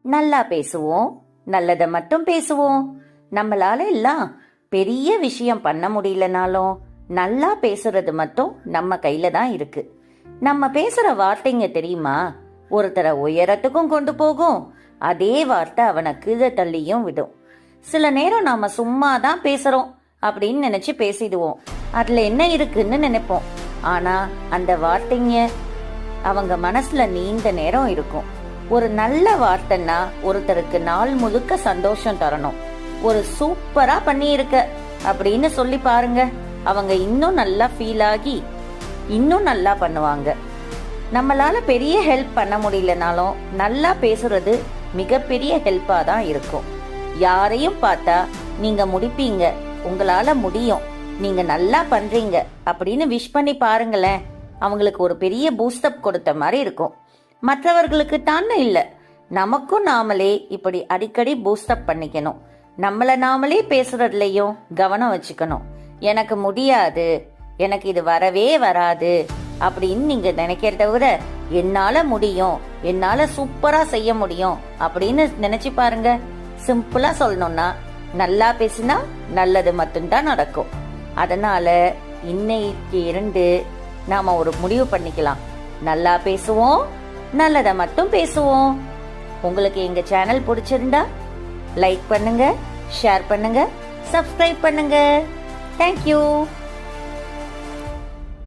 நல்லா பேசுவோம், நல்லதை மட்டும் பேசுவோம். நம்மளால எல்லாம் பெரிய விஷயம் பண்ண முடியலனாலும் நல்லா பேசுறது மட்டும் நம்ம கையில தான் இருக்கு. நம்ம பேசுற வார்த்தைங்க தெரியுமா, ஒருத்தரை உயரத்துக்கும் கொண்டு போகும், அதே வார்த்தை அவனை கீழே தள்ளியும் விடும். சில நேரம் நாம சும்மா தான் பேசுறோம் அப்படின்னு நினைச்சு பேசிடுவோம். அதுல என்ன இருக்குன்னு நினைப்போம். ஆனா அந்த வார்த்தைங்க அவங்க மனசுல நீண்ட நேரம் இருக்கும். ஒரு நல்ல வார்த்தைன்னா ஒருத்தருக்கு நாள் முழுக்க சந்தோஷம் தரணும். ஒரு சூப்பரா பண்ணியிருக்க அப்படின்னு சொல்லி பாருங்க, அவங்க இன்னும் நல்லா ஃபீல் ஆகி இன்னும் நல்லா பண்ணுவாங்க. நம்மளால பெரிய ஹெல்ப் பண்ண முடியலனாலும் நல்லா பேசுறது மிகப்பெரிய ஹெல்ப்பா தான் இருக்கும். யாரையும் பார்த்தா நீங்க முடிப்பீங்க, உங்களால முடியும், நீங்க நல்லா பண்றீங்க அப்படின்னு விஷ் பண்ணி பாருங்களேன். அவங்களுக்கு ஒரு பெரிய பூஸ்டப் கொடுத்த மாதிரி இருக்கும். மற்றவர்களுக்கு தானே இல்ல, நமக்கும் நாமளே இப்படி அடிக்கடி பூஸ்டப் பண்ணிக்கணும். நம்மள நாமளே பேசுறதுலயும் கவனம் வச்சுக்கணும். எனக்கு முடியாது, எனக்கு இது வரவே வராது அப்படின்னு நீங்க நினைக்கிறத விட என்னால முடியும், என்னால சூப்பரா செய்ய முடியும் அப்படின்னு நினைச்சு பாருங்க. சிம்பிளா சொல்லணும்னா, நல்லா பேசினா நல்லது மட்டும்தான் நடக்கும். அதனால இன்னைக்கு இருந்து நாம ஒரு முடிவு பண்ணிக்கலாம். நல்லா பேசுவோம், நல்லதை மட்டும் பேசுவோம். உங்களுக்கு எங்க சேனல் பிடிச்சிருந்தா லைக் பண்ணுங்க, ஷேர் பண்ணுங்க, சப்ஸ்கிரைப் பண்ணுங்க. தேங்க்யூ.